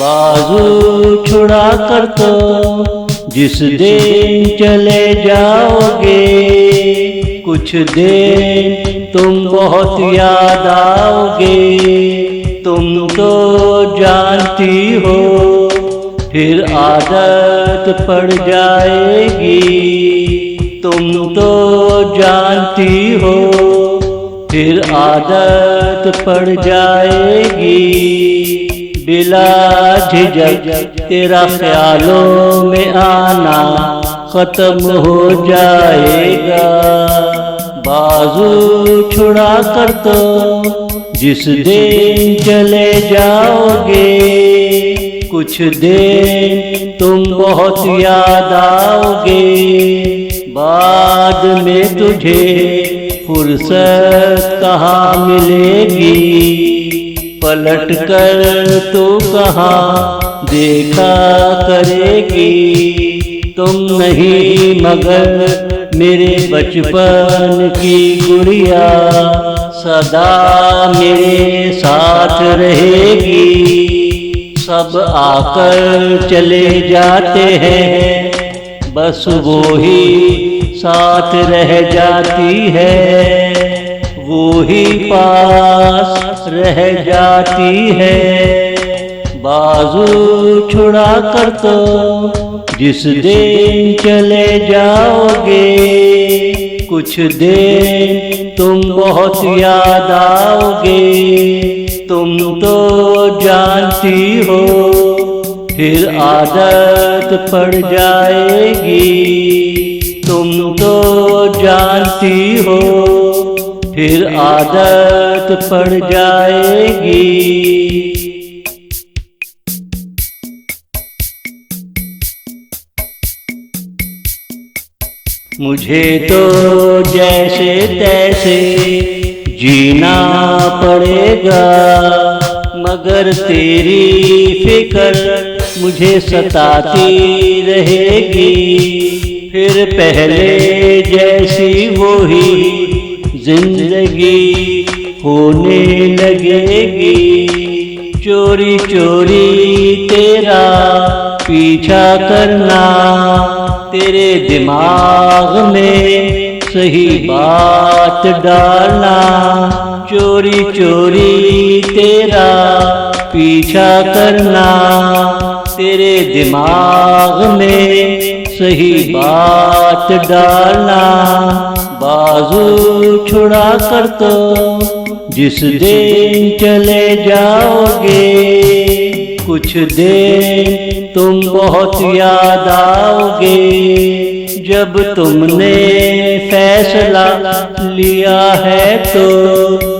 बाजू छुड़ा कर तो जिस दिन चले जाओगे, कुछ दिन तुम बहुत याद आओगे। तुम तो जानती हो फिर आदत पड़ जाएगी। तुम तो जानती हो फिर आदत पड़ जाएगी। बिला झिझक तेरा ख्यालों में आना खत्म हो जाएगा। बाजू छुड़ा कर तो जिस दिन चले जाओगे, कुछ दिन तुम बहुत याद आओगे। बाद में तुझे फुर्सत कहाँ मिलेगी, पलट कर तू कहाँ देखा करेगी। तुम नहीं मगर मेरे बचपन की गुड़िया सदा मेरे साथ रहेगी। सब आकर चले जाते हैं, बस वो ही साथ रह जाती है। वो ही पास रह जाती है। बाजू छुड़ा कर तो जिस दिन चले जाओगे, कुछ दिन तुम बहुत याद आओगे। तुम तो जानती हो फिर आदत पड़ जाएगी। तुम तो जानती हो फिर आदत पड़ जाएगी। मुझे तो जैसे तैसे जीना पड़ेगा, मगर तेरी फिक्र मुझे सताती रहेगी। फिर पहले जैसी वही जिंदगी होने लगेगी। चोरी चोरी तेरा पीछा करना, तेरे दिमाग में सही बात डालना। चोरी चोरी तेरा पीछा करना, तेरे दिमाग में सही बात डालना। बाजू छुड़ा कर तो जिस दिन चले जाओगे, कुछ दिन तुम बहुत याद आओगे। जब तुमने फैसला लिया है तो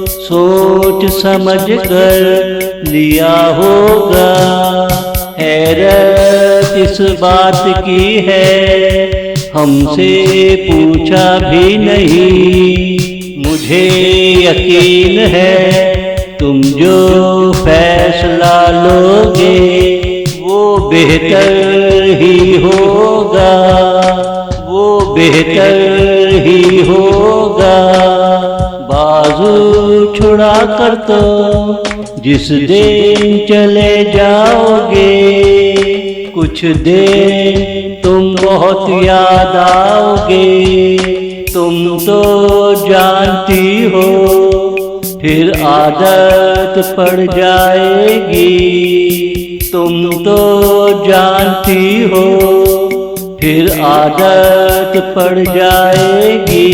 सोच समझ कर लिया होगा। हैरत इस बात की है हमसे पूछा भी नहीं। मुझे यकीन है तुम जो फैसला लोगे वो बेहतर ही होगा। वो बेहतर ही होगा। बाजू छुड़ा कर तो जिस दिन चले जाओगे, कुछ दिन तुम बहुत याद आओगे। तुम तो जानती हो फिर आदत पड़ जाएगी। तुम तो जानती हो फिर आदत पड़ जाएगी।